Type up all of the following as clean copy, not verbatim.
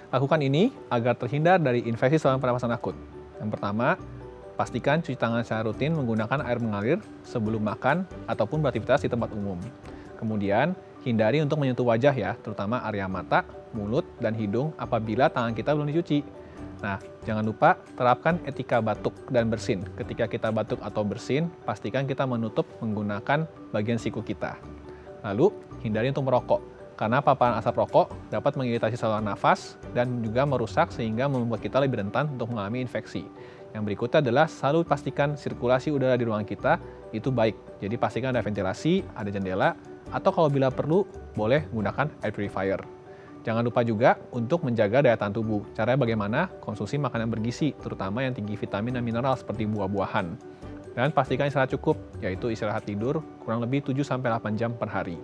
Lakukan ini agar terhindar dari infeksi saluran pernapasan akut. Yang pertama, pastikan cuci tangan secara rutin menggunakan air mengalir sebelum makan ataupun beraktivitas di tempat umum. Kemudian, hindari untuk menyentuh wajah ya, terutama area mata, mulut, dan hidung apabila tangan kita belum dicuci. Nah, jangan lupa terapkan etika batuk dan bersin. Ketika kita batuk atau bersin, pastikan kita menutup menggunakan bagian siku kita. Lalu, hindari untuk merokok, karena paparan asap rokok dapat mengiritasi saluran nafas dan juga merusak sehingga membuat kita lebih rentan untuk mengalami infeksi. Yang berikutnya adalah selalu pastikan sirkulasi udara di ruangan kita itu baik. Jadi pastikan ada ventilasi, ada jendela, atau kalau bila perlu, boleh gunakan air purifier. Jangan lupa juga untuk menjaga daya tahan tubuh. Caranya bagaimana? Konsumsi makanan bergizi, terutama yang tinggi vitamin dan mineral seperti buah-buahan. Dan pastikan istirahat cukup, yaitu istirahat tidur kurang lebih 7-8 jam per hari.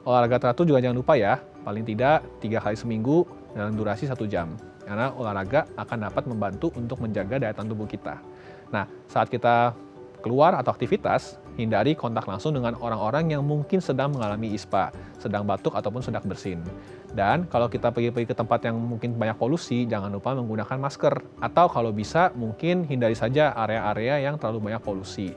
Olahraga teratur juga jangan lupa ya, paling tidak 3 kali seminggu dalam durasi 1 jam. Karena olahraga akan dapat membantu untuk menjaga daya tahan tubuh kita. Nah, saat kita keluar atau aktivitas, hindari kontak langsung dengan orang-orang yang mungkin sedang mengalami ISPA, sedang batuk ataupun sedang bersin. Dan kalau kita pergi ke tempat yang mungkin banyak polusi, jangan lupa menggunakan masker. Atau kalau bisa, mungkin hindari saja area-area yang terlalu banyak polusi.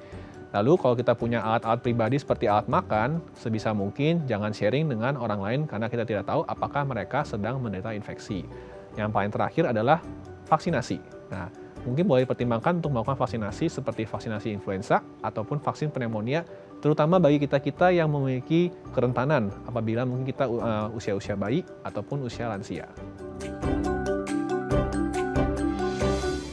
Lalu kalau kita punya alat-alat pribadi seperti alat makan, sebisa mungkin jangan sharing dengan orang lain karena kita tidak tahu apakah mereka sedang menderita infeksi. Yang paling terakhir adalah vaksinasi. Nah, mungkin boleh dipertimbangkan untuk melakukan vaksinasi seperti vaksinasi influenza ataupun vaksin pneumonia, terutama bagi kita-kita yang memiliki kerentanan apabila mungkin kita usia-usia bayi ataupun usia lansia.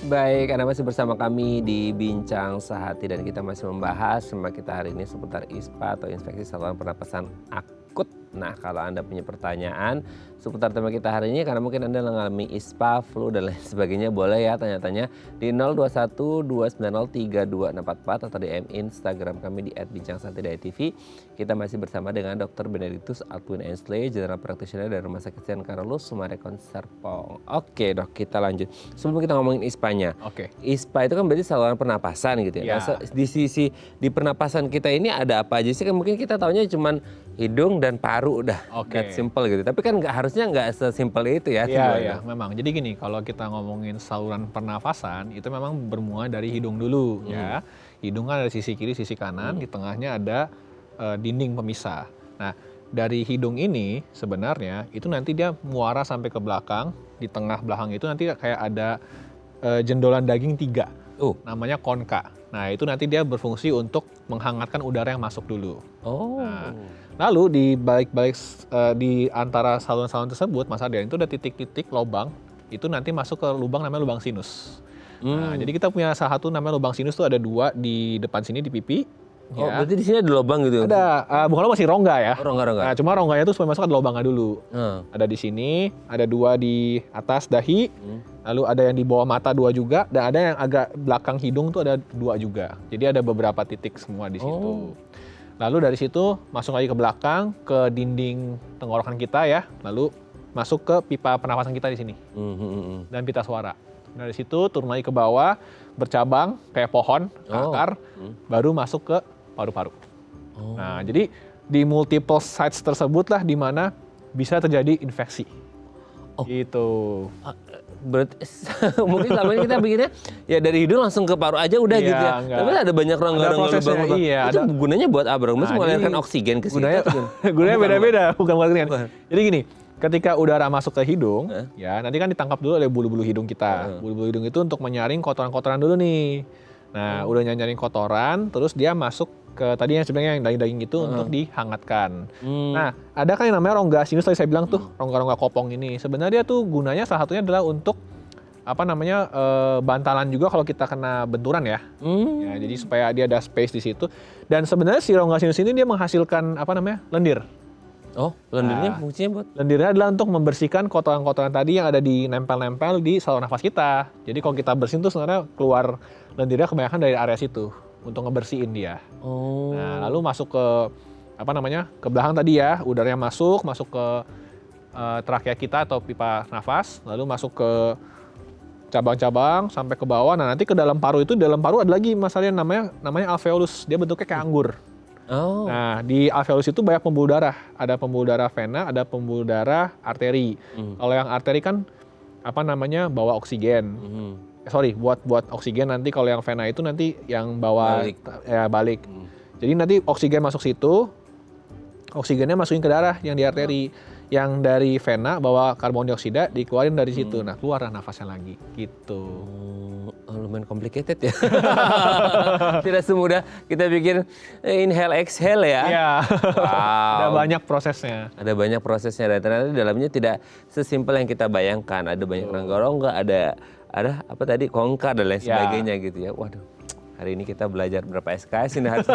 Baik, Anda masih bersama kami di Bincang Sehati dan kita masih membahas tema kita hari ini seputar ISPA atau infeksi saluran pernapasan akut. Nah, kalau Anda punya pertanyaan seputar tema kita hari ini karena mungkin Anda mengalami ISPA, flu dan lain sebagainya, boleh ya tanya-tanya di 0212903244 atau di Instagram kami di @bincangsantai.tv. Kita masih bersama dengan Dr. Benedictus Altwin Ensley, General Practitioner dari Rumah Sakit San Carlos Sumarekon Serpong. Oke, Dok, kita lanjut. Sebelum kita ngomongin ISPA-nya. Oke. ISPA itu kan berarti saluran pernapasan gitu ya. Nah, di pernapasan kita ini ada apa aja sih? Kan mungkin kita taunya cuman hidung dan paru udah. That simple gitu. Tapi kan harusnya nggak sesimpel itu ya. Iya, memang. Jadi gini, kalau kita ngomongin saluran pernafasan itu memang bermula dari hidung dulu ya. Hidung kan ada sisi kiri, sisi kanan, di tengahnya ada dinding pemisah. Nah, dari hidung ini sebenarnya itu nanti dia muara sampai ke belakang, di tengah belakang itu nanti kayak ada jendolan daging 3. Namanya konka. Nah, itu nanti dia berfungsi untuk menghangatkan udara yang masuk dulu. Nah, lalu di balik-balik di antara saluran-saluran tersebut, Mas Ardian, itu ada titik-titik lubang, itu nanti masuk ke lubang namanya lubang sinus. Nah, jadi kita punya salah satu namanya lubang sinus tuh ada 2 di depan sini di pipi. Oh, berarti di sini ada lubang gitu? Ada, bukan lubang sih, rongga ya. Rongga. Nah, cuma rongganya tuh supaya masuk ada lubangnya dulu. Ada di sini, ada 2 di atas dahi, lalu ada yang di bawah mata 2 juga, dan ada yang agak belakang hidung tuh ada 2 juga. Jadi ada beberapa titik semua di situ. Lalu dari situ masuk lagi ke belakang, ke dinding tenggorokan kita ya, lalu masuk ke pipa pernapasan kita di sini, dan pita suara. Dari situ turun lagi ke bawah, bercabang kayak pohon, ke akar, baru masuk ke paru-paru. Nah, jadi di multiple sites tersebut lah di mana bisa terjadi infeksi. Gitu. Berarti mungkin selama ini kita bikinnya ya dari hidung langsung ke paru aja udah gitu ya. Enggak. Tapi ada banyak rongga-rongga lubang. Itu gunanya buat apa? Maksudnya mengalirkan oksigen ke situ. Gunanya beda-beda, bukan mengalirkan. Jadi gini, ketika udara masuk ke hidung, ya nanti kan ditangkap dulu oleh bulu-bulu hidung kita. Bulu-bulu hidung itu untuk menyaring kotoran-kotoran dulu nih. Nah, udah nyaring kotoran, terus dia masuk ke tadi yang sebenarnya yang daging-daging itu untuk dihangatkan. Nah, ada kan yang namanya rongga sinus tadi saya bilang tuh, rongga-rongga kopong ini. Sebenarnya tuh gunanya salah satunya adalah untuk bantalan juga kalau kita kena benturan ya. Ya, jadi supaya dia ada space di situ. Dan sebenarnya si rongga sinus ini dia menghasilkan lendir. Oh, lendirnya fungsinya buat? Lendirnya adalah untuk membersihkan kotoran-kotoran tadi yang ada di nempel-nempel di saluran nafas kita. Jadi kalau kita bersihin tuh sebenarnya keluar lendirnya kebanyakan dari area situ untuk ngebersihin dia. Nah, lalu masuk ke ke belakang tadi ya, udaranya masuk ke trakea kita atau pipa nafas, lalu masuk ke cabang-cabang sampai ke bawah. Nah, nanti ke dalam paru itu, dalam paru ada lagi masalahnya namanya alveolus. Dia bentuknya kayak anggur. Nah, di alveolus itu banyak pembuluh darah. Ada pembuluh darah vena, ada pembuluh darah arteri. Kalau yang arteri kan bawa oksigen. Buat oksigen nanti kalau yang vena itu nanti yang bawa balik. Jadi nanti oksigen masuk situ, oksigennya masukin ke darah yang di arteri. Yang dari vena bawa karbon dioksida dikeluarin dari situ. Nah, keluar nafasnya lagi gitu. Lumayan complicated ya. Tidak semudah kita bikin inhale exhale ya. Iya. Wow. Ada banyak prosesnya. Ada banyak prosesnya dan ternyata di dalamnya tidak sesimpel yang kita bayangkan. Ada banyak rongga-rongga, ada apa tadi kongka dan lain sebagainya gitu ya. Waduh. Hari ini kita belajar berapa SKS ini harus.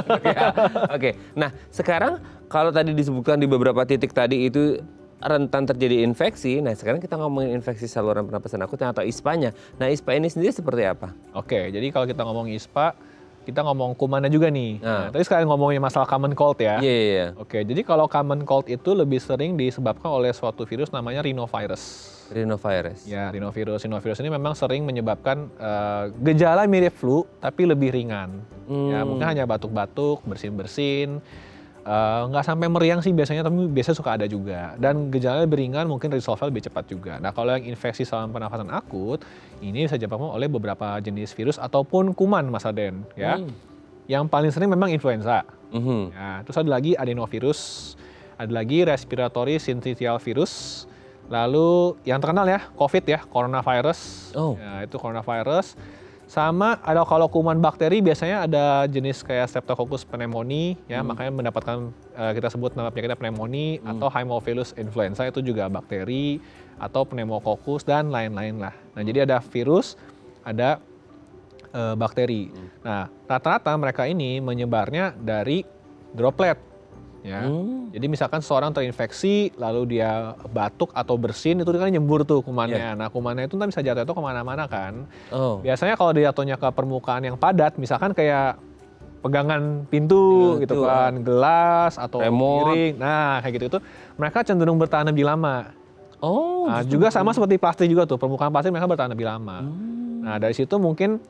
Oke. Nah, sekarang kalau tadi disebutkan di beberapa titik tadi itu rentan terjadi infeksi. Nah, sekarang kita ngomongin infeksi saluran pernapasan akut atau ISPA-nya. Nah, ISPA ini sendiri seperti apa? Oke, jadi kalau kita ngomong ISPA, kita ngomong kumannya juga nih. Nah, tadi sekalian ngomongin masalah common cold ya. Iya. Oke, jadi kalau common cold itu lebih sering disebabkan oleh suatu virus namanya rhinovirus. Rhinovirus. Ya, rhinovirus. Rhinovirus ini memang sering menyebabkan gejala mirip flu, tapi lebih ringan. Ya, mungkin hanya batuk-batuk, bersin-bersin. Nggak sampai meriang sih biasanya, tapi biasanya suka ada juga. Dan gejalanya lebih ringan, mungkin resolve-nya lebih cepat juga. Nah, kalau yang infeksi saluran pernafasan akut, ini bisa disebabkan oleh beberapa jenis virus ataupun kuman, Mas Aden. Ya. Yang paling sering memang influenza. Ya, terus ada lagi adenovirus, ada lagi respiratory syncytial virus. Lalu yang terkenal ya, COVID ya, coronavirus. Ya, itu coronavirus. Sama ada kalau kuman bakteri biasanya ada jenis kayak Streptococcus pneumoniae ya, makanya mendapatkan kita sebut nama penyakitnya pneumonia atau Haemophilus influenza itu juga bakteri atau pneumococcus dan lain-lain lah. Nah, jadi ada virus, ada bakteri. Nah, rata-rata mereka ini menyebarnya dari droplet. Ya, jadi misalkan seorang terinfeksi lalu dia batuk atau bersin itu kan nyembur tuh kumannya. Nah, kumannya itu bisa jatuh kemana-mana kan. Biasanya kalau dia jatuhnya ke permukaan yang padat, misalkan kayak pegangan pintu gitu kan, gelas atau piring. Nah, kayak gitu itu mereka cenderung bertahan lebih lama. Nah, juga sama seperti plastik juga tuh, permukaan plastik mereka bertahan lebih lama. Nah, dari situ mungkin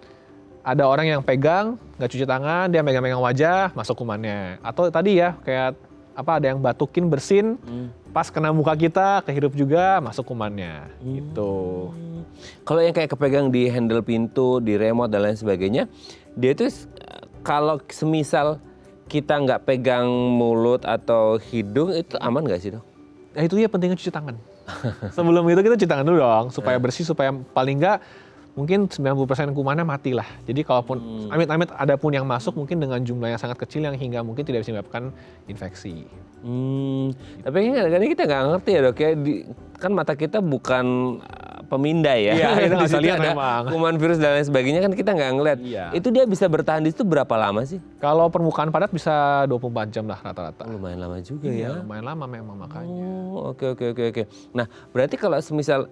ada orang yang pegang, nggak cuci tangan, dia megang-megang wajah, masuk kumannya. Atau tadi ya, kayak ada yang batukin, bersin, pas kena muka kita, kehirup juga, masuk kumannya. Gitu. Kalau yang kayak kepegang di handle pintu, di remote, dan lain sebagainya, dia itu kalau semisal kita nggak pegang mulut atau hidung, itu aman nggak sih, Dok? Nah, itu ya pentingnya cuci tangan. Sebelum itu kita cuci tangan dulu dong, supaya bersih, supaya paling nggak mungkin 90% kumannya mati lah. Jadi kalaupun amit-amit ada pun yang masuk mungkin dengan jumlah yang sangat kecil yang hingga mungkin tidak bisa menyebabkan infeksi. Tapi kadang-kadang kita nggak ngerti ya, Dok ya. Kan mata kita bukan pemindai ya. Iya, kita di bisa situ lihat ada memang. kuman virus dan lain sebagainya kan kita nggak ngeliat. Iya. Itu dia bisa bertahan di situ berapa lama sih? Kalau permukaan padat bisa 24 jam lah rata-rata. Lumayan lama juga Iya, ya. lumayan lama memang makanya. Oke. Nah, berarti kalau semisal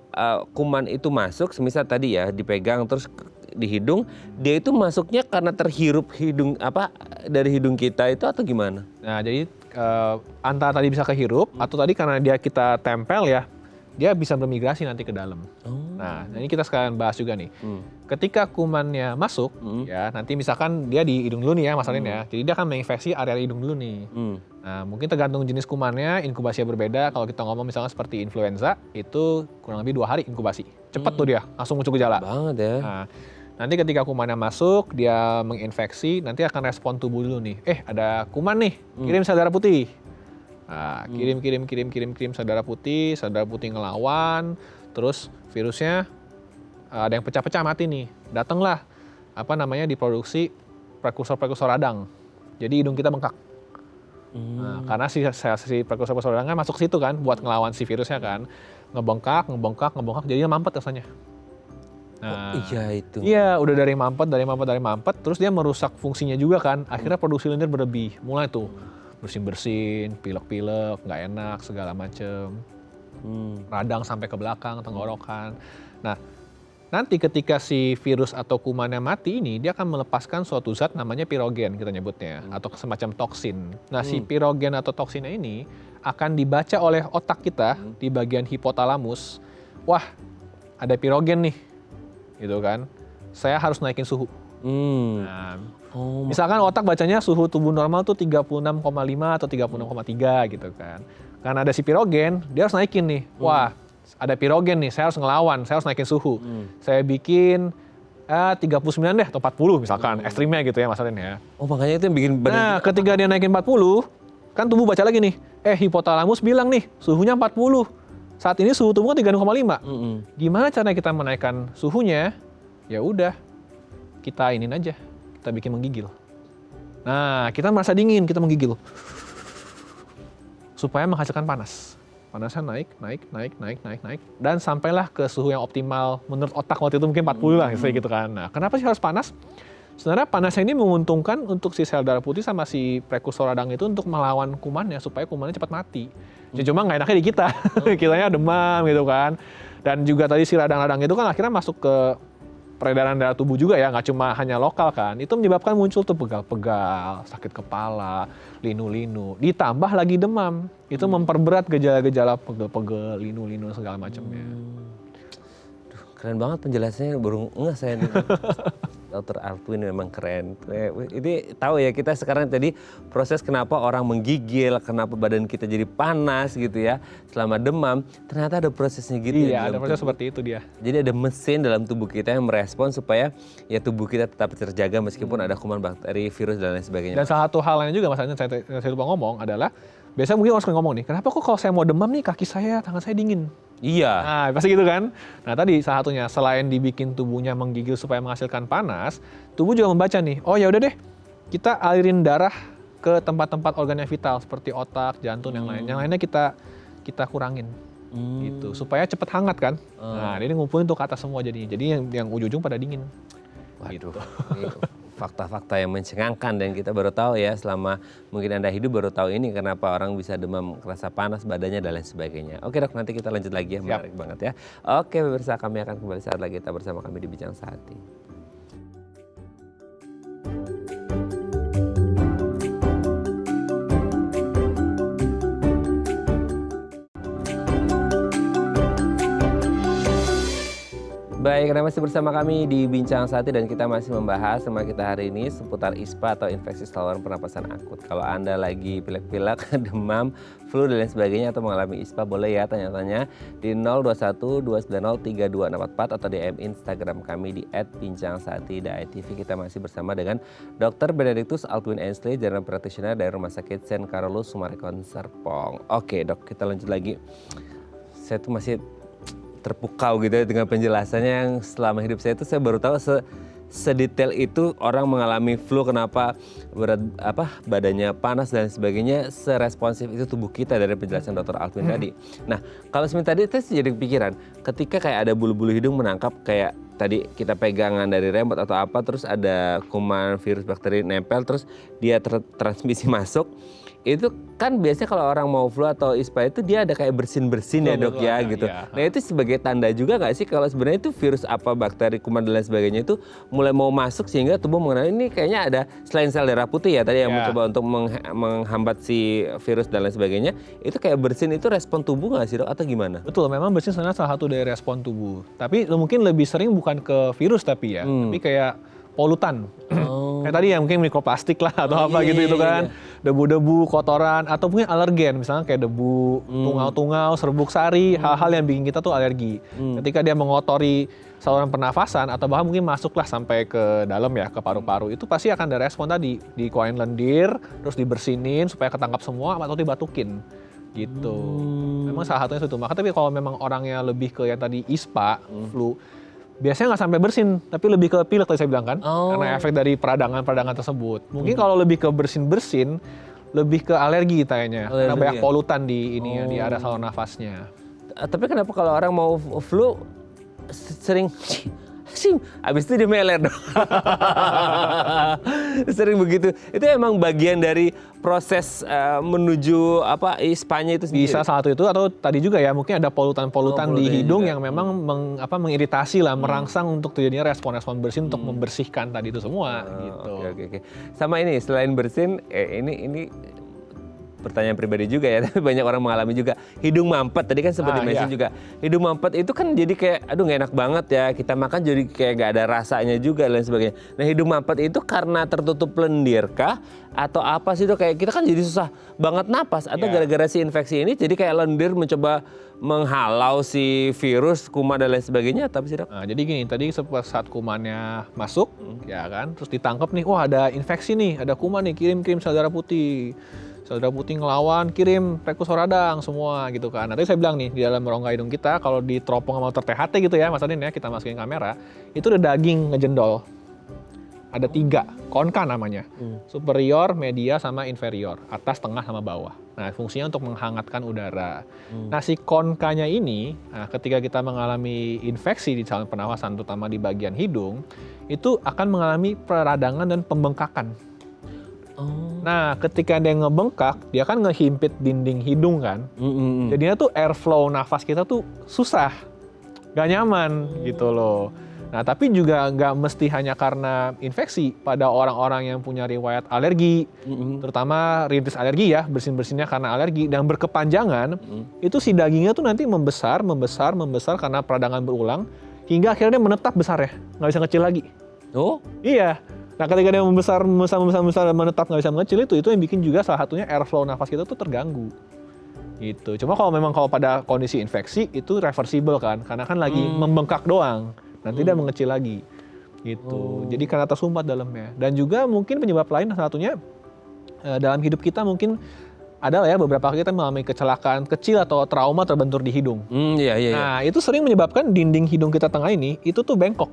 kuman itu masuk, semisal tadi ya dipegang terus di hidung, dia itu masuknya karena terhirup dari hidung kita itu atau gimana? Nah, jadi antara tadi bisa kehirup atau tadi karena kita tempel ya, dia bisa bermigrasi nanti ke dalam. Nah, ini kita sekalian bahas juga nih. Ketika kumannya masuk, ya nanti misalkan dia di hidung dulu nih ya, masalahnya ya. Jadi dia akan menginfeksi area hidung dulu nih. Nah, mungkin tergantung jenis kumannya, inkubasinya berbeda. Kalau kita ngomong misalnya seperti influenza, itu kurang lebih 2 hari inkubasi. Cepat tuh dia, langsung muncul gejala. Banget ya. Nah, nanti ketika kumannya masuk, dia menginfeksi, nanti akan respon tubuh dulu nih. Ada kuman nih, kirim sel darah putih. Nah, kirim sel darah putih ngelawan, terus virusnya ada yang pecah-pecah mati nih. Datanglah diproduksi prekursor radang. Jadi hidung kita bengkak. Nah, karena si prekursor radang kan masuk ke situ kan buat ngelawan si virusnya kan. Ngebengkak, jadinya mampet rasanya. Nah, iya, udah dari mampet, terus dia merusak fungsinya juga kan. Akhirnya produksi lendir berlebih. Mulai tuh bersin-bersin, pilek-pilek, nggak enak, segala macem. Radang sampai ke belakang, tenggorokan. Nah, nanti ketika si virus atau kumannya mati ini, dia akan melepaskan suatu zat namanya pirogen kita nyebutnya, atau semacam toksin. Nah, si pirogen atau toksinnya ini akan dibaca oleh otak kita di bagian hipotalamus. Wah, ada pirogen nih, gitu kan. Saya harus naikin suhu. Nah, misalkan otak bacanya suhu tubuh normal tuh 36,5 atau 36,3 gitu kan. Karena ada si pirogen, dia harus naikin nih. Wah, ada pirogen nih, saya harus ngelawan, saya harus naikin suhu. Saya bikin 39 deh atau 40 misalkan, ekstrimnya gitu ya Mas Arin ya. Oh makanya itu yang bikin badan. Nah ketika dia naikin 40, kan tubuh baca lagi nih, hipotalamus bilang nih suhunya 40. Saat ini suhu tubuh kan 36,5. Gimana caranya kita menaikkan suhunya? Ya udah, kita inin aja, kita bikin menggigil. Nah kita merasa dingin, kita menggigil. Supaya menghasilkan panas. Panasnya naik. Dan sampailah ke suhu yang optimal menurut otak waktu itu mungkin 40 lah gitu kan. Nah kenapa sih harus panas? Sebenarnya panasnya ini menguntungkan untuk si sel darah putih sama si prekursor radang itu untuk melawan kumannya supaya kumannya cepat mati. Cuma nggak enaknya di kita, kitanya demam gitu kan. Dan juga tadi si radang-radang itu kan akhirnya masuk ke peredaran darah tubuh juga ya, nggak cuma hanya lokal kan. Itu menyebabkan muncul tuh pegal-pegal, sakit kepala, linu-linu. Ditambah lagi demam, itu memperberat gejala-gejala pegel-pegel, linu-linu segala macamnya. Keren banget penjelasannya, baru ngeh saya nih. Dr. Altwin memang keren. Ini tahu ya kita sekarang tadi proses kenapa orang menggigil, kenapa badan kita jadi panas gitu ya selama demam. Ternyata ada prosesnya gitu. Iya, ada proses seperti itu dia. Jadi ada mesin dalam tubuh kita yang merespon supaya ya tubuh kita tetap terjaga meskipun ada kuman, bakteri, virus dan lain sebagainya. Dan salah satu hal lain juga Mas Anya, saya lupa ngomong adalah biasanya mungkin orang sering ngomong nih, kenapa kok kalau saya mau demam nih kaki saya, tangan saya dingin? Iya. Nah, pasti gitu kan. Nah, tadi salah satunya selain dibikin tubuhnya menggigil supaya menghasilkan panas, tubuh juga membaca nih, oh ya udah deh, kita alirin darah ke tempat-tempat organ yang vital seperti otak, jantung, yang lain. Yang lainnya kita kurangin. Gitu, supaya cepet hangat kan. Nah, ini ngumpulin tuh ke atas semua jadinya. Jadi yang ujung-ujung pada dingin. Waduh, Gitu. ini fakta-fakta yang mencengangkan dan kita baru tahu ya selama mungkin Anda hidup baru tahu ini kenapa orang bisa demam, kerasa panas badannya dan lain sebagainya. Oke Dok, nanti kita lanjut lagi ya, menarik banget ya. Oke pemirsa, kami akan kembali saat lagi kita bersama kami di Bincang Sehati. Baik, Anda masih bersama kami di Bincang Sehati dan kita masih membahas sama kita hari ini seputar ISPA atau infeksi saluran pernapasan akut. Kalau Anda lagi pilek-pilek, demam, flu dan lain sebagainya atau mengalami ISPA, boleh ya tanya-tanya di 021-290-3244 atau DM Instagram kami di @bincang-sehati.tv. Kita masih bersama dengan Dr. Benedictus Altwin Ainsley, General Practitioner dari Rumah Sakit St. Carolus Summarecon Serpong. Oke Dok, kita lanjut lagi. Saya tuh masih terpukau gitu ya dengan penjelasannya yang selama hidup saya itu saya baru tahu sedetail itu orang mengalami flu, kenapa badannya panas dan sebagainya, seresponsif itu tubuh kita dari penjelasan Dr. Altwin tadi. Nah, kalau seperti tadi saya jadi kepikiran ketika kayak ada bulu-bulu hidung menangkap kayak tadi kita pegangan dari remote atau apa, terus ada kuman, virus, bakteri nempel, terus dia transmisi masuk. Itu kan biasanya kalau orang mau flu atau ISPA itu dia ada kayak bersin-bersin ya Dok ya gitu. Iya. Nah itu sebagai tanda juga nggak sih kalau sebenarnya itu virus apa, bakteri, kuman dan lain sebagainya itu mulai mau masuk sehingga tubuh mengenali ini kayaknya ada selain sel darah putih ya tadi yang mencoba untuk menghambat si virus dan lain sebagainya. Itu kayak bersin itu respon tubuh nggak sih Dok atau gimana? Betul, memang bersin sebenarnya salah satu dari respon tubuh. Tapi mungkin lebih sering bukan ke virus tapi tapi kayak polutan. Kayak tadi ya mungkin mikroplastik lah atau gitu kan. Debu-debu, kotoran, atau mungkin alergen. Misalnya kayak debu, tungau-tungau, serbuk sari, hal-hal yang bikin kita tuh alergi. Ketika dia mengotori saluran pernafasan atau bahkan mungkin masuklah sampai ke dalam ya, ke paru-paru, itu pasti akan ada respon tadi. Dikeluarin lendir, terus dibersinin supaya ketangkap semua atau dibatukin. Gitu. Memang salah satunya itu. Maka tapi kalau memang orangnya lebih ke yang tadi ISPA, flu, biasanya nggak sampai bersin, tapi lebih ke pilek tadi saya bilang kan, karena efek dari peradangan tersebut. Mungkin kalau lebih ke bersin-bersin, lebih ke alergi kayaknya, karena banyak polutan di ini ya, di area saluran nafasnya. Tapi kenapa kalau orang mau flu sering abis itu dia meler dong. Sering begitu. Itu emang bagian dari proses menuju ISPA-nya itu sendiri. Bisa satu itu atau tadi juga ya mungkin ada polutan-polutan di hidung juga yang memang mengiritasi lah, merangsang untuk terjadinya respon-respon bersin untuk membersihkan tadi itu semua gitu. Oke. Sama ini selain bersin ini pertanyaan pribadi juga ya, tapi banyak orang mengalami juga. Hidung mampet, tadi kan sempat di-mention juga. Hidung mampet itu kan jadi kayak, aduh nggak enak banget ya, kita makan jadi kayak nggak ada rasanya juga dan sebagainya. Nah hidung mampet itu karena tertutup lendir kah? Atau apa sih Dok? Kayak kita kan jadi susah banget napas. Atau gara-gara si infeksi ini jadi kayak lendir mencoba menghalau si virus, kuman dan lain sebagainya, tapi sih Dok? Nah, jadi gini, tadi saat kumannya masuk, ya kan, terus ditangkap nih, wah ada infeksi nih, ada kuman nih, kirim sel darah putih. Sel darah putih ngelawan, kirim prekursor radang semua gitu kan. Nanti saya bilang nih, di dalam rongga hidung kita, kalau diteropong sama THT gitu ya, Mas Adin ya, kita masukin kamera, itu ada daging ngejendol. Ada 3, konka namanya. Superior, media, sama inferior. Atas, tengah, sama bawah. Nah, fungsinya untuk menghangatkan udara. Nah, si konkanya ini, ketika kita mengalami infeksi di saluran pernafasan, terutama di bagian hidung, itu akan mengalami peradangan dan pembengkakan. Nah, ketika dia ngebengkak, dia kan ngehimpit dinding hidung kan. Jadinya tuh airflow nafas kita tuh susah. Gak nyaman gitu loh. Nah, tapi juga nggak mesti hanya karena infeksi. Pada orang-orang yang punya riwayat alergi, terutama rintis alergi ya, bersin-bersinnya karena alergi, dan berkepanjangan, itu si dagingnya tuh nanti membesar karena peradangan berulang, hingga akhirnya dia menetap besar ya, nggak bisa kecil lagi. Oh? Iya. Nah, ketika dia membesar, menetap, nggak bisa mengecil, itu yang bikin juga salah satunya airflow nafas kita tuh terganggu. Gitu. Cuma kalau pada kondisi infeksi, itu reversible kan, karena kan lagi membengkak doang. Nanti dia mengecil lagi gitu. Jadi karena tersumbat dalamnya. Dan juga mungkin penyebab lain salah satunya dalam hidup kita mungkin adalah ya beberapa kali kita mengalami kecelakaan kecil atau trauma terbentur di hidung. Iya. Nah, itu sering menyebabkan dinding hidung kita tengah ini itu tuh bengkok.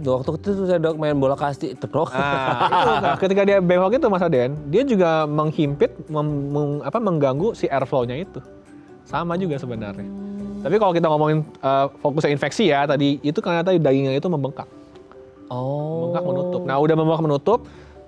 Waktu itu saya Dok main bola kasti Dok. Nah, ketika dia bengkok itu Mas Aden, dia juga menghimpit mengganggu si airflow-nya itu. Sama juga sebenarnya. Tapi kalau kita ngomongin fokusnya infeksi ya tadi, itu karena tadi dagingnya itu membengkak. Membengkak menutup. Nah, udah membengkak menutup,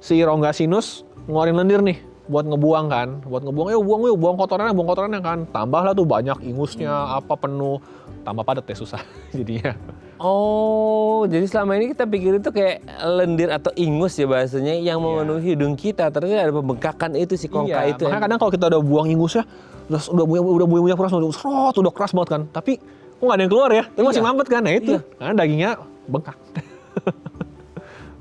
si rongga sinus ngeluarin lendir nih buat ngebuang kan. Buat ngebuang, buang kotorannya kan. Tambahlah tuh banyak ingusnya, apa penuh, tambah padat ya susah jadinya. Oh, jadi selama ini kita pikir itu kayak lendir atau ingus ya bahasanya yang memenuhi hidung kita. Ternyata ada pembengkakan itu si kongka itu. Makanya kadang kalau kita udah buang ingusnya, udah buang keras, udah keras banget kan. Tapi kok nggak ada yang keluar ya? Tapi masih mampet kan? Nah itu, karena dagingnya bengkak.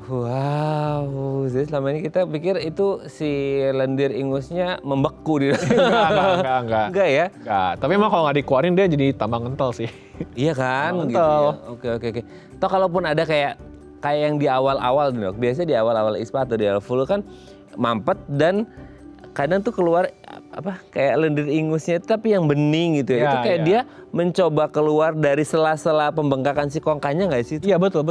Wow, jadi selama ini kita pikir itu si lendir ingusnya membeku di Enggak ya? Enggak, tapi emang kalau nggak dikeluarin dia jadi tambah kental sih. Iya kan? Gitu ya. Oke. Toh kalaupun ada kayak yang di awal-awal Dok, biasanya di awal-awal ISPA atau di awal flu kan mampet dan kadang tuh keluar kayak lendir ingusnya tapi yang bening gitu ya. Itu kayak dia mencoba keluar dari sela-sela pembengkakan si kongkanya nggak sih? Iya betul.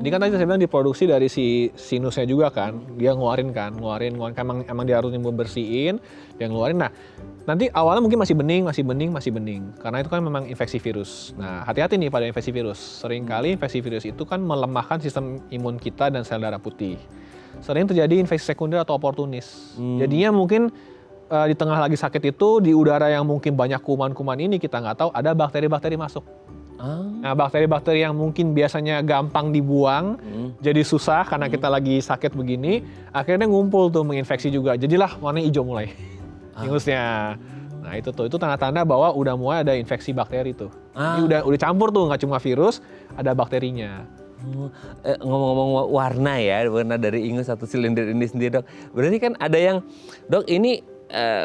Jadi kan tadi saya bilang diproduksi dari si sinusnya juga kan. Dia ngeluarin kan emang dia harus bersihin, dia ngeluarin. Nah, nanti awalnya mungkin masih bening. Karena itu kan memang infeksi virus. Nah, hati-hati nih pada infeksi virus. Seringkali infeksi virus itu kan melemahkan sistem imun kita dan sel darah putih. Sering terjadi infeksi sekunder atau oportunis. Jadinya mungkin di tengah lagi sakit itu, di udara yang mungkin banyak kuman-kuman ini kita nggak tahu ada bakteri-bakteri masuk. Nah, bakteri-bakteri yang mungkin biasanya gampang dibuang, jadi susah karena kita lagi sakit begini, akhirnya ngumpul tuh menginfeksi juga. Jadilah warna hijau mulai ingusnya. Nah itu tanda-tanda bahwa udah mulai ada infeksi bakteri tuh. Ini udah campur tuh, nggak cuma virus, ada bakterinya. Ngomong-ngomong warna dari ingus atau silinder ini sendiri Dok. Berarti kan ada yang Dok ini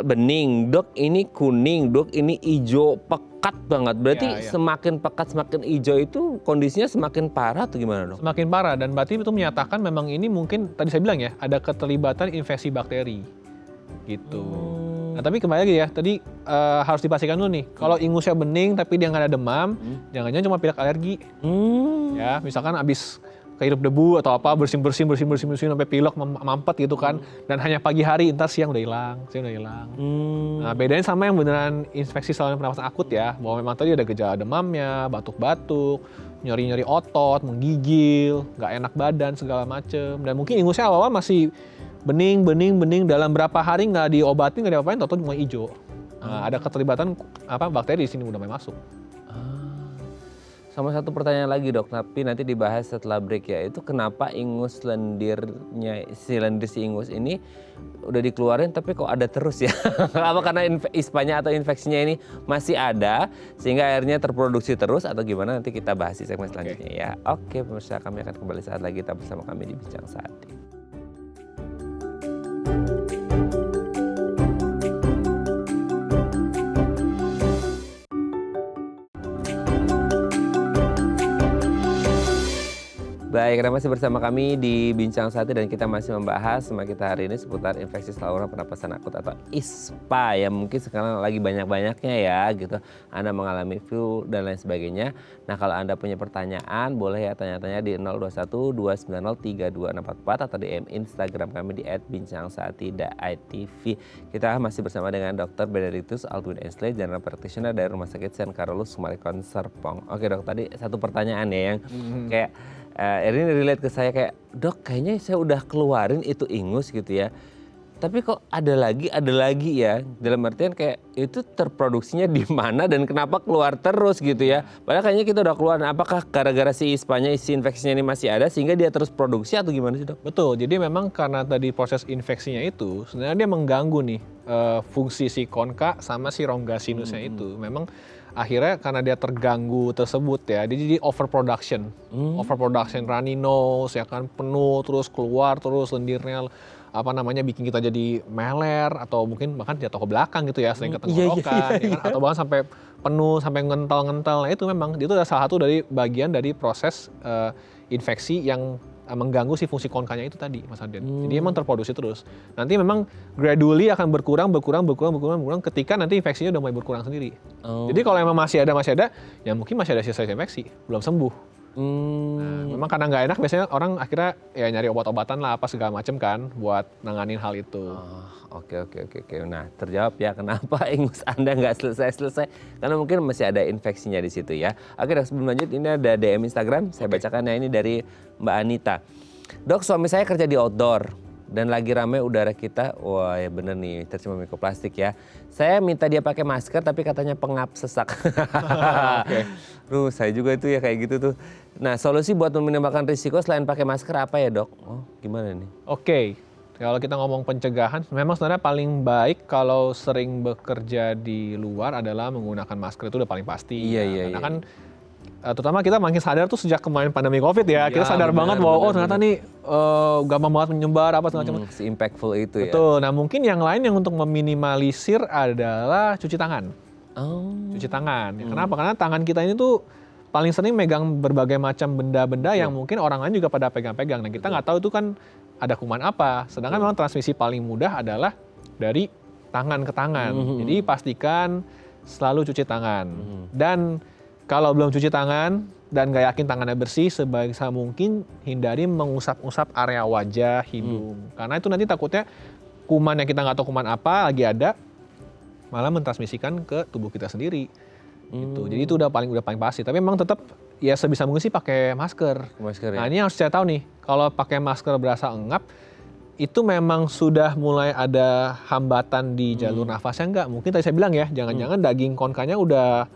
bening, Dok ini kuning, Dok ini hijau pekat banget. Berarti semakin pekat semakin hijau itu kondisinya semakin parah atau gimana Dok? Semakin parah dan berarti itu menyatakan memang ini mungkin tadi saya bilang ya ada keterlibatan infeksi bakteri gitu. Nah tapi kembali lagi ya tadi harus dipastikan dulu nih kalau ingusnya bening tapi dia nggak ada demam, jangan-jangan cuma pilek alergi. Ya misalkan abis kehirup debu atau apa bersin sampai pilek mampet gitu kan, dan hanya pagi hari entar siang udah hilang. Nah bedanya sama yang beneran infeksi saluran pernafasan akut ya, bahwa memang tadi ada gejala demamnya, batuk-batuk, nyeri-nyeri otot, menggigil, nggak enak badan segala macem, dan mungkin ingusnya awal-awal masih bening dalam berapa hari nggak diobatin nggak diapain, tau-tau mulai hijau. Nah, ada keterlibatan bakteri di sini udah mulai masuk. Sama satu pertanyaan lagi dok, tapi nanti dibahas setelah break ya. Itu kenapa ingus lendirnya, lendir si ingus ini udah dikeluarin tapi kok ada terus ya? Apa karena ispanya atau infeksinya ini masih ada sehingga akhirnya terproduksi terus atau gimana? Nanti kita bahas di segmen selanjutnya ya. Oke pemirsa, kami akan kembali saat lagi, tetap bersama kami di Bincang Sehati. Baik, Anda masih bersama kami di Bincang Sehati dan kita masih membahas tema kita hari ini seputar infeksi saluran pernapasan akut atau ISPA ya, mungkin sekarang lagi banyak-banyaknya ya gitu. Anda mengalami flu dan lain sebagainya. Nah, kalau Anda punya pertanyaan boleh ya tanya-tanya di 021 290 3244 atau DM Instagram kami di @bincangsehati.itv. Kita masih bersama dengan Dr. Benedictus Aldwin Ensley, General Practitioner dari Rumah Sakit St. Carolus Summarecon Serpong. Oke dok, tadi satu pertanyaan ya yang kayak ini relate ke saya kayak, dok kayaknya saya udah keluarin itu ingus gitu ya. Tapi kok ada lagi ya. Dalam artian kayak itu terproduksinya di mana dan kenapa keluar terus gitu ya. Padahal kayaknya kita udah keluar. Apakah gara-gara si ispanya, si infeksinya ini masih ada sehingga dia terus produksi atau gimana sih dok? Betul, jadi memang karena tadi proses infeksinya itu sebenarnya dia mengganggu nih fungsi si konka sama si rongga sinusnya itu. Memang akhirnya karena dia terganggu tersebut ya, dia jadi overproduction runny nose ya kan, penuh terus keluar terus lendirnya bikin kita jadi meler atau mungkin bahkan jatuh ke belakang gitu ya, sering ke tenggorokan ya kan, atau bahkan sampai penuh sampai ngental-ngental. Nah itu memang itu adalah salah satu dari bagian dari proses infeksi yang mengganggu si fungsi konkanya itu tadi Mas Arden. Jadi emang terproduksi terus. Nanti memang gradually akan berkurang ketika nanti infeksinya udah mulai berkurang sendiri. Jadi kalau emang masih ada, ya mungkin masih ada sisa infeksi, belum sembuh. Nah, memang karena nggak enak biasanya orang akhirnya ya nyari obat-obatan lah apa segala macam kan buat nanganin hal itu. Oke. Nah terjawab ya kenapa ingus Anda nggak selesai karena mungkin masih ada infeksinya di situ ya. Oke dok, sebelum lanjut ini ada DM Instagram saya bacakan ya, ini dari Mbak Anita. Dok, suami saya kerja di outdoor dan lagi ramai udara kita. Wah ya bener nih, tercemar mikroplastik ya. Saya minta dia pakai masker tapi katanya pengap sesak. Saya juga itu ya kayak gitu tuh. Nah solusi buat meminimalkan risiko selain pakai masker apa ya dok? Oh gimana nih? Oke. Kalau kita ngomong pencegahan, memang sebenarnya paling baik kalau sering bekerja di luar adalah menggunakan masker, itu udah paling pasti. Karena kan terutama kita makin sadar tuh sejak kemarin pandemi COVID ya, kita sadar banget bahwa ternyata nih gampang banget menyebar apa segala macam. Si impactful itu ya. Betul. Nah mungkin yang lain yang untuk meminimalisir adalah cuci tangan. Cuci tangan. Kenapa? Karena tangan kita ini tuh paling sering megang berbagai macam benda-benda yang mungkin orang lain juga pada pegang-pegang. Nah kita nggak tahu itu kan ada kuman apa. Sedangkan memang transmisi paling mudah adalah dari tangan ke tangan. Jadi pastikan selalu cuci tangan. Dan kalau belum cuci tangan dan nggak yakin tangannya bersih, sebisa mungkin hindari mengusap-usap area wajah, hidung. Karena itu nanti takutnya kuman yang kita nggak tahu kuman apa lagi ada, malah mentransmisikan ke tubuh kita sendiri. Gitu. Jadi itu udah paling pasti. Tapi memang tetap ya sebisa mungkin sih pakai masker. Ya? Nah ini harus saya tahu nih, kalau pakai masker berasa engap, itu memang sudah mulai ada hambatan di jalur nafasnya enggak? Mungkin tadi saya bilang ya, jangan-jangan daging konkanya udah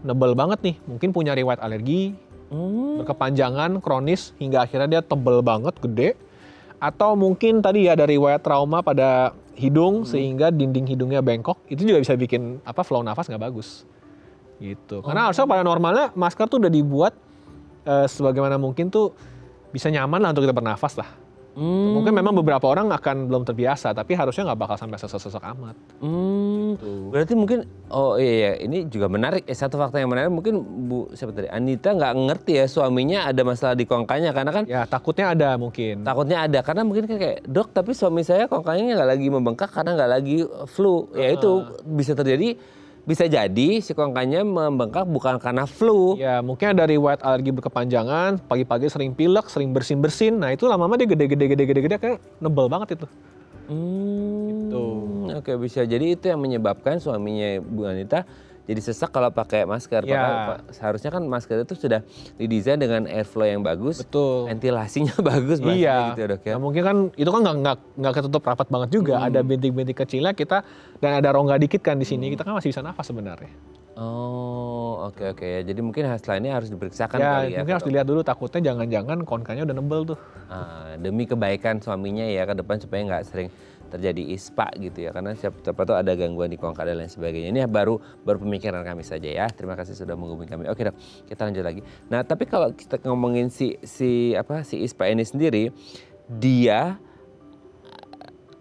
nebel banget nih. Mungkin punya riwayat alergi, berkepanjangan, kronis, hingga akhirnya dia tebel banget, gede. Atau mungkin tadi ya dari riwayat trauma pada hidung, sehingga dinding hidungnya bengkok, itu juga bisa bikin flow nafas nggak bagus. Gitu. Karena harusnya pada normalnya masker tuh udah dibuat sebagaimana mungkin tuh bisa nyaman lah untuk kita bernafas lah. Mungkin memang beberapa orang akan belum terbiasa, tapi harusnya nggak bakal sampai sesak amat. Gitu. Berarti mungkin, ini juga menarik. Satu fakta yang menarik mungkin Anita nggak ngerti ya suaminya ada masalah di kongkanya karena kan. Ya takutnya ada mungkin. Takutnya ada karena mungkin kan kayak dok tapi suami saya kongkanya nggak lagi membengkak karena nggak lagi flu. Ya itu bisa terjadi. Bisa jadi si kongkanya membengkak bukan karena flu. Ya mungkin ada riwayat alergi berkepanjangan, pagi-pagi sering pilek, sering bersin-bersin. Nah itu lama-lama dia gede-gede kayak nebel banget itu. Gitu. Oke, bisa jadi itu yang menyebabkan suaminya Bu Anita jadi sesak kalau pakai masker. Ya. Seharusnya kan masker itu sudah didesain dengan airflow yang bagus, betul, ventilasinya bagus, iya. Gitu ya dok ya. Nah, mungkin kan itu kan nggak ketutup rapat banget juga, ada bintik-bintik kecilnya kita dan ada rongga dikit kan di sini, kita kan masih bisa nafas sebenarnya. Oh, oke oke ya. Jadi mungkin setelah ini harus diperiksakan Ya, kali ya. mungkin harus dilihat dulu, takutnya jangan-jangan konkanya udah nebel tuh. Demi kebaikan suaminya ya ke depan supaya nggak sering terjadi ISPA gitu ya. Karena siapa tahu ada gangguan di kongka dan lain sebagainya. Ini baru pemikiran kami saja ya. Terima kasih sudah menghubungi kami. Oke dok, kita lanjut lagi. Nah tapi kalau kita ngomongin si ISPA ini sendiri, dia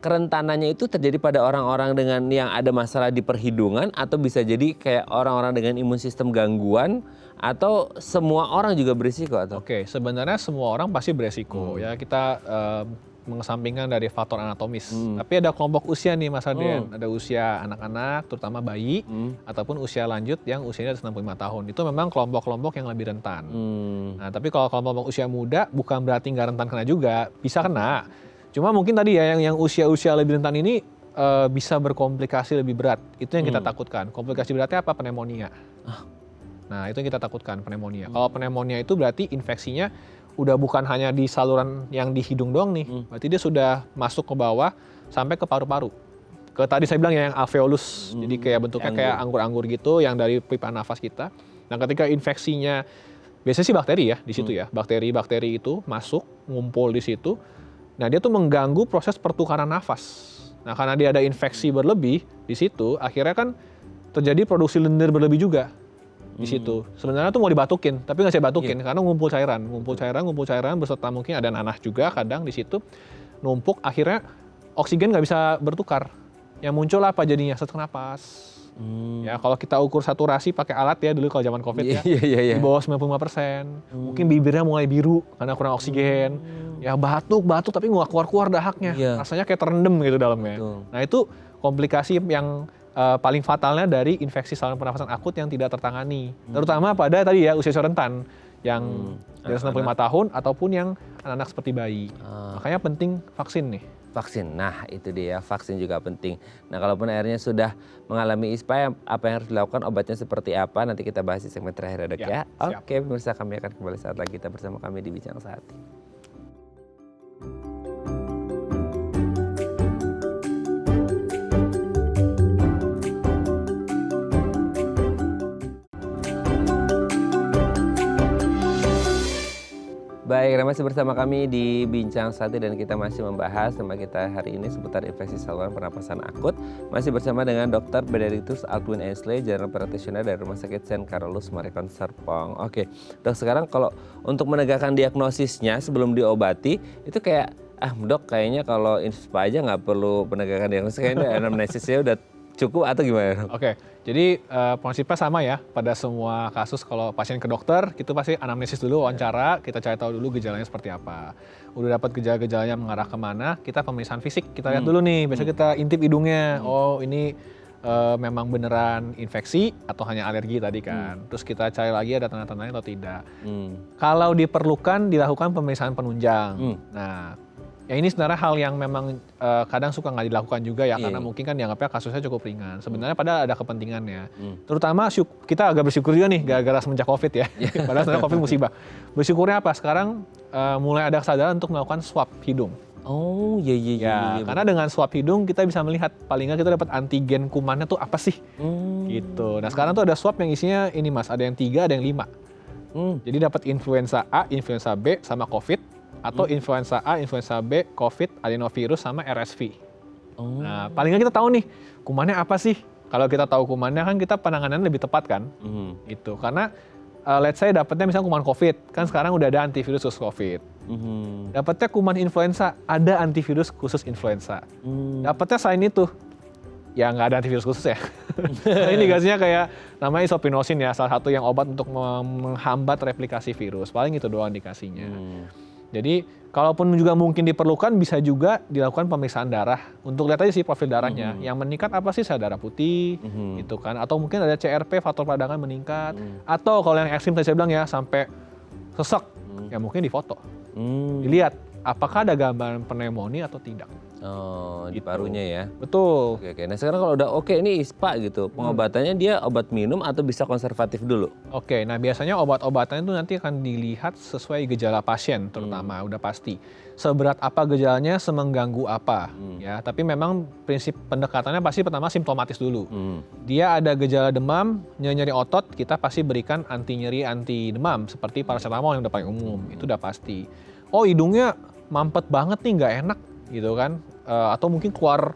kerentanannya itu terjadi pada orang-orang dengan yang ada masalah di perhidungan atau bisa jadi kayak orang-orang dengan imun sistem gangguan atau semua orang juga berisiko atau? Oke, sebenarnya semua orang pasti beresiko ya. Kita mengesampingkan dari faktor anatomis. Tapi ada kelompok usia nih Mas Arden. Ada usia anak-anak, terutama bayi, ataupun usia lanjut yang usianya 65 tahun. Itu memang kelompok-kelompok yang lebih rentan. Nah, tapi kalau kelompok usia muda bukan berarti nggak rentan kena juga, bisa kena. Cuma mungkin tadi ya yang usia-usia lebih rentan ini bisa berkomplikasi lebih berat. Itu yang kita takutkan. Komplikasi beratnya apa? Pneumonia. Nah, itu yang kita takutkan, pneumonia. Kalau pneumonia itu berarti infeksinya udah bukan hanya di saluran yang di hidung doang nih. Berarti dia sudah masuk ke bawah sampai ke paru-paru. Ke tadi saya bilang ya yang alveolus. Jadi kayak bentuknya kayak anggur-anggur gitu yang dari pipa nafas kita. Nah, ketika infeksinya biasanya sih bakteri ya di situ ya. Bakteri-bakteri itu masuk, ngumpul di situ. Nah, dia tuh mengganggu proses pertukaran nafas. Nah, karena dia ada infeksi berlebih di situ, akhirnya kan terjadi produksi lendir berlebih juga di situ. Sebenarnya tuh mau dibatukin, tapi nggak saya batukin karena ngumpul cairan beserta mungkin ada nanah juga kadang di situ numpuk. Akhirnya oksigen nggak bisa bertukar. Yang muncul apa jadinya? Sesak napas. Ya, kalau kita ukur saturasi pakai alat ya dulu kalau zaman Covid ya, di bawah 95%. Mungkin bibirnya mulai biru karena kurang oksigen. Ya batuk tapi nggak keluar dahaknya. Rasanya kayak terendam gitu dalamnya. Nah, itu komplikasi yang paling fatalnya dari infeksi saluran pernafasan akut yang tidak tertangani. Terutama pada tadi ya usia rentan yang dari 65 tahun ataupun yang anak-anak seperti bayi. Makanya penting vaksin nih. Vaksin, nah itu dia, vaksin juga penting. Nah kalaupun akhirnya sudah mengalami ISPA, apa yang harus dilakukan, obatnya seperti apa, nanti kita bahas di segmen terakhir ya dok ya. Oke, pemirsa, kami akan kembali saat lagi, kita bersama kami di Bincang Sehati. Baik, masih bersama kami di Bincang Sehati dan kita masih membahas tema kita hari ini seputar infeksi saluran pernapasan akut. Masih bersama dengan Dr. Benedictus Aldwin Ainsley, General Practitioner dari Rumah Sakit St. Carolus Marekon Serpong. Oke, dok, sekarang kalau untuk menegakkan diagnosisnya sebelum diobati, itu kayak, dok kayaknya kalau ISPA aja nggak perlu penegakan diagnosis, kayaknya anamnesisnya udah cukup atau gimana? Oke, jadi prinsipnya sama ya pada semua kasus. Kalau pasien ke dokter, kita pasti anamnesis dulu, wawancara, kita cari tahu dulu gejalanya seperti apa. Udah dapat gejala-gejalanya mengarah kemana, kita pemeriksaan fisik, kita lihat dulu nih, biasanya kita intip hidungnya, oh ini memang beneran infeksi atau hanya alergi tadi kan. Terus kita cari lagi ada tanda-tandanya atau tidak. Kalau diperlukan, dilakukan pemeriksaan penunjang. Nah, ya ini sebenarnya hal yang memang kadang suka nggak dilakukan juga ya, karena mungkin kan dianggapnya kasusnya cukup ringan. Sebenarnya padahal ada kepentingannya. Terutama kita agak bersyukur juga nih gara-gara semenjak Covid ya. Padahal sebenarnya Covid musibah. Bersyukurnya apa? Sekarang mulai ada kesadaran untuk melakukan swab hidung. Oh iya. Karena dengan swab hidung kita bisa melihat paling nggak kita dapat antigen kumannya tuh apa sih? Gitu. Nah sekarang tuh ada swab yang isinya ini Mas, ada yang 3, ada yang 5. Jadi dapat influenza A, influenza B, sama Covid. Atau influenza A, influenza B, COVID, adenovirus, sama RSV. Nah, paling nggak kita tahu nih, kumannya apa sih? Kalau kita tahu kumannya kan kita penanganannya lebih tepat kan? Gitu. Karena let's say dapatnya misalnya kuman COVID, kan sekarang udah ada antivirus khusus COVID. Dapatnya kuman influenza, ada antivirus khusus influenza. Dapatnya selain itu, ya nggak ada antivirus khusus ya. Ini indikasinya kayak namanya isopinosin ya, salah satu yang obat untuk menghambat replikasi virus. Paling itu doang indikasinya. Jadi, kalaupun juga mungkin diperlukan, bisa juga dilakukan pemeriksaan darah untuk lihat aja sih profil darahnya. Yang meningkat apa sih? Sel darah putih, gitu kan? Atau mungkin ada CRP, faktor peradangan meningkat. Atau kalau yang ekstrim tadi saya bilang ya, sampai sesek, ya mungkin difoto. Dilihat, apakah ada gambaran pneumonia atau tidak. Oh, di Gitu. parunya ya. Betul. Oke. Nah sekarang kalau udah oke ini ISPA gitu, pengobatannya dia obat minum atau bisa konservatif dulu? Oke, nah biasanya obat-obatan itu nanti akan dilihat sesuai gejala pasien terutama, udah pasti. Seberat apa gejalanya, semengganggu apa, ya. Tapi memang prinsip pendekatannya pasti pertama simptomatis dulu. Dia ada gejala demam, nyeri otot, kita pasti berikan anti nyeri, anti demam seperti paracetamol yang udah paling umum, itu udah pasti. Oh hidungnya mampet banget nih, nggak enak gitu kan, atau mungkin keluar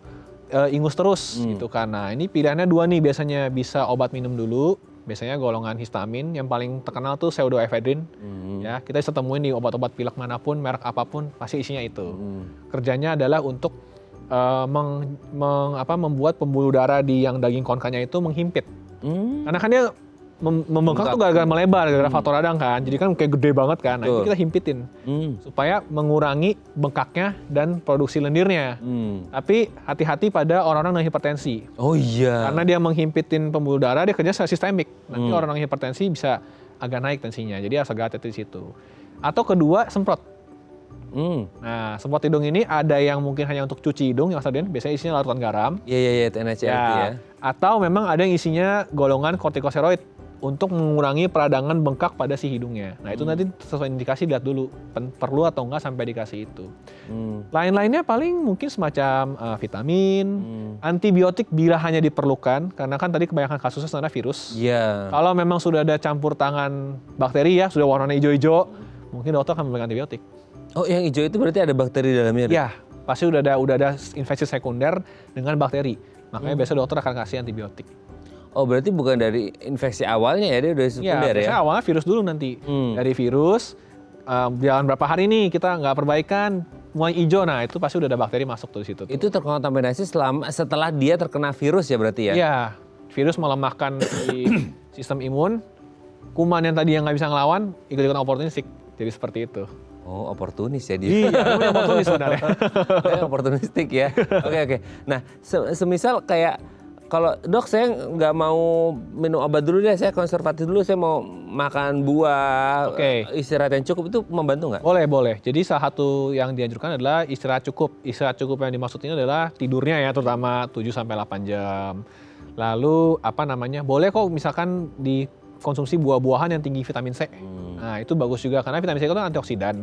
ingus terus gitu kan. Nah ini pilihannya dua nih biasanya, bisa obat minum dulu. Biasanya golongan histamin yang paling terkenal tuh pseudoephedrine. Ya, kita bisa temuin di obat-obat pilek manapun, merek apapun, pasti isinya itu. Kerjanya adalah untuk membuat pembuluh darah di yang daging konkanya itu menghimpit. Karena kan dia membengkak tuh gara-gara melebar, gara-gara faktor radang kan. Jadi kan kayak gede banget kan. Nah, itu kita himpitin supaya mengurangi bengkaknya dan produksi lendirnya. Tapi hati-hati pada orang-orang dengan hipertensi. Oh iya. Karena dia menghimpitin pembuluh darah, dia kerja secara sistemik. Nanti orang-orang hipertensi bisa agak naik tensinya. Jadi harus agak hati-hati di situ. Atau kedua, semprot. Nah, semprot hidung ini ada yang mungkin hanya untuk cuci hidung, yang biasanya isinya larutan garam. Iya, NaCl ya. Atau memang ada yang isinya golongan kortikosteroid untuk mengurangi peradangan bengkak pada si hidungnya. Nah, itu nanti sesuai indikasi lihat dulu perlu atau enggak sampai dikasih itu. Lain-lainnya paling mungkin semacam vitamin, antibiotik bila hanya diperlukan, karena kan tadi kebanyakan kasusnya sebenarnya virus. Iya. Kalau memang sudah ada campur tangan bakteri ya, sudah warnanya hijau-hijau, mungkin dokter akan memberikan antibiotik. Oh, yang hijau itu berarti ada bakteri di dalamnya? Ya, pasti udah ada infeksi sekunder dengan bakteri. Makanya biasa dokter akan kasih antibiotik. Oh, berarti bukan dari infeksi awalnya ya, dia udah sekunder ya? Biasanya awalnya virus dulu nanti. Dari virus, jalan berapa hari nih kita nggak perbaikan, mulai hijau, nah itu pasti udah ada bakteri masuk tuh di situ. Itu terkontaminasi setelah dia terkena virus ya berarti ya? Iya, virus melemahkan si sistem imun, kuman yang tadi yang nggak bisa ngelawan, ikut-ikutan oportunistik. Jadi seperti itu. Oh, oportunis ya dia. Iya, namanya oportunis sebenarnya. Oportunistik ya. Oke. Nah, semisal kayak kalau dok saya nggak mau minum obat dulu deh, saya konservatif dulu, saya mau makan buah, istirahat yang cukup, itu membantu nggak? Boleh. Jadi salah satu yang dianjurkan adalah istirahat cukup. Istirahat cukup yang dimaksud ini adalah tidurnya ya, terutama 7-8 jam. Lalu boleh kok misalkan dikonsumsi buah-buahan yang tinggi vitamin C. Nah itu bagus juga karena vitamin C itu kan antioksidan.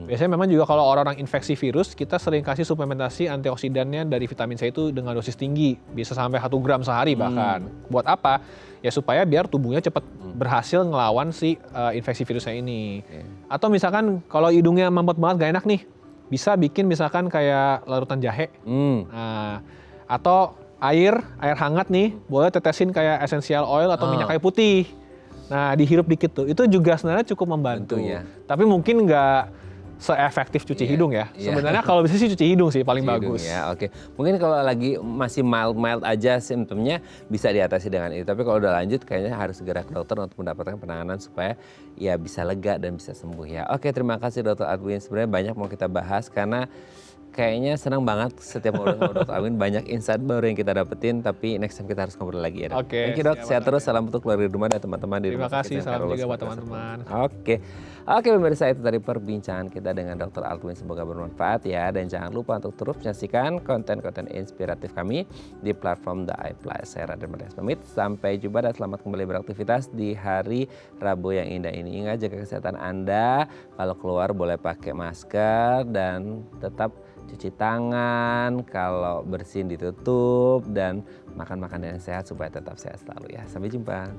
Biasanya memang juga kalau orang-orang infeksi virus, kita sering kasih suplementasi antioksidannya dari vitamin C itu dengan dosis tinggi, bisa sampai 1 gram sehari bahkan. Buat apa? Ya supaya biar tubuhnya cepat berhasil ngelawan si infeksi virusnya ini. Atau misalkan kalau hidungnya mampet banget gak enak nih, bisa bikin misalkan kayak larutan jahe. Nah, atau air hangat nih, boleh tetesin kayak essential oil atau minyak kayu putih. Nah, dihirup dikit tuh, itu juga sebenarnya cukup membantu. Tentunya. Tapi mungkin nggak se-efektif cuci hidung ya. Sebenarnya kalau bisa sih cuci hidung sih paling bagus. Ya, oke. Mungkin kalau lagi masih mild aja simptomnya bisa diatasi dengan itu. Tapi kalau udah lanjut kayaknya harus segera ke dokter untuk mendapatkan penanganan supaya ya bisa lega dan bisa sembuh ya. Oke, terima kasih Dr. Adwin. Sebenarnya banyak mau kita bahas karena kayaknya senang banget setiap ngobrol sama Dr. Adwin, banyak insight baru yang kita dapetin, tapi next time kita harus ngobrol lagi ya, Dok. Thank you, Dok. Sehat terus, salam untuk keluarga di rumah dan teman-teman di rumah. Terima kasih, salam juga buat teman-teman. Oke, pemirsa, itu tadi perbincangan kita dengan Dr. Adwin, semoga bermanfaat ya. Dan jangan lupa untuk terus menyaksikan konten-konten inspiratif kami di platform The iPlus. Saya Raden Mardias pamit, sampai jumpa dan selamat kembali beraktivitas di hari Rabu yang indah ini. Ingat, jaga kesehatan Anda, kalau keluar boleh pakai masker dan tetap cuci tangan, kalau bersin ditutup, dan makan makanan yang sehat supaya tetap sehat selalu ya. Sampai jumpa.